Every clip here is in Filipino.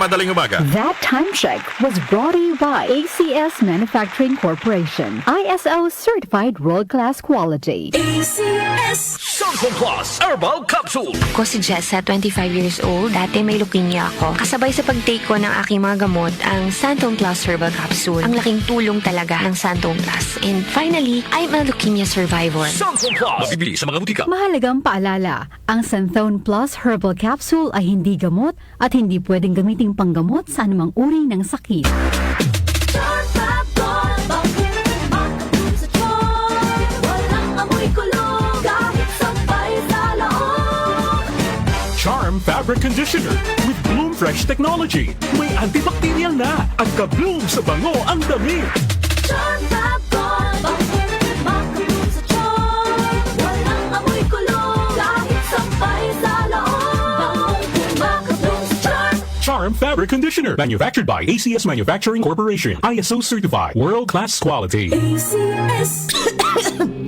madaling umaga. That time check was brought to you by ACS Manufacturing Corporation. ISO certified world-class quality. ACS Santon Plus Herbal Capsule. Ako si Jessa, 25 years old. Dati may leukemia ako. Kasabay sa pag-take ko ng aking mga gamot, ang Santon Plus Herbal Capsule. Ang laking tulong talaga ng Santon Plus. And finally, I'm a leukemia survivor. Santon Plus. Mabibili sa mga butika. Mahalagang paalala, ang Santhone Plus Herbal Capsule ay hindi gamot at hindi pwedeng gamiting panggamot sa anumang uri ng sakit. Charm Fabric Conditioner with Bloom Fresh Technology. May antibacterial na at ka-bloom sa bango ang dami. Charm Fab-Gone, makabloom sa charm. Walang amoy kulong, kahit sampay sa loob. Makabloom sa charm. Charm Fabric Conditioner. Manufactured by ACS Manufacturing Corporation. ISO certified. World-class quality. ACS.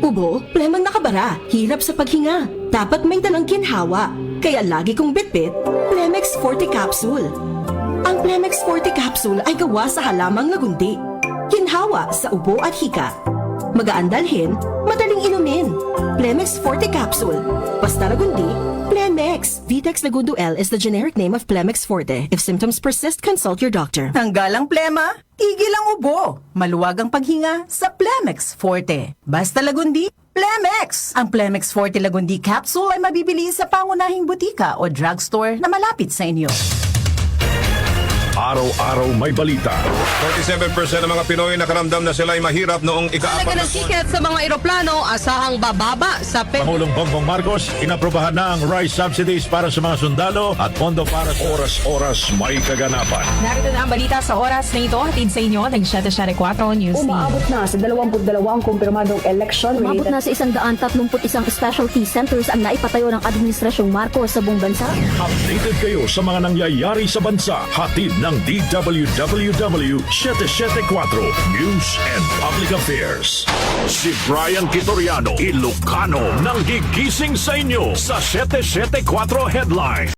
Ubo, plemang nakabara, hirap sa paghinga. Dapat may dalang ginhawa. Kaya lagi kong bitbit, Plemex Forte Capsule. Ang Plemex Forte Capsule ay gawa sa halamang lagundi. Ginhawa sa ubo at hika. Magaan dalhin, madaling inumin. Plemex Forte Capsule. Basta lagundi, Plemex. Vitex Lagundo L is the generic name of Plemex Forte. If symptoms persist, consult your doctor. Tanggal ang plema, tigil ang ubo. Maluwag ang paghinga sa Plemex Forte. Basta lagundi, Plemex! Ang Plemex Forte Lagundi Capsule ay mabibili sa pangunahing butika o drugstore na malapit sa inyo. Araw-araw may balita. 47% ng mga Pinoy nakaramdam na sila ay mahirap noong ika-4 Talaga ng ticket sa mga eroplano, asahang bababa sa Pangulong Bongbong Marcos, inaprobahan na ang rice subsidies para sa mga sundalo at pondo para sa oras-oras may kaganapan. Narito na ang balita sa oras na ito, hatid sa inyo ng 774 News Team. Umaabot na sa 22 kumpirmadong election. Umabot na sa 131 specialty centers ang naipatayo ng Administrasyong Marcos sa buong bansa. Updated kayo sa mga nangyayari sa bansa. Hatid ng DWWW 774 News and Public Affairs. Si Brian Kitoriano, Ilocano, nang gigising sa inyo sa 774 Headline.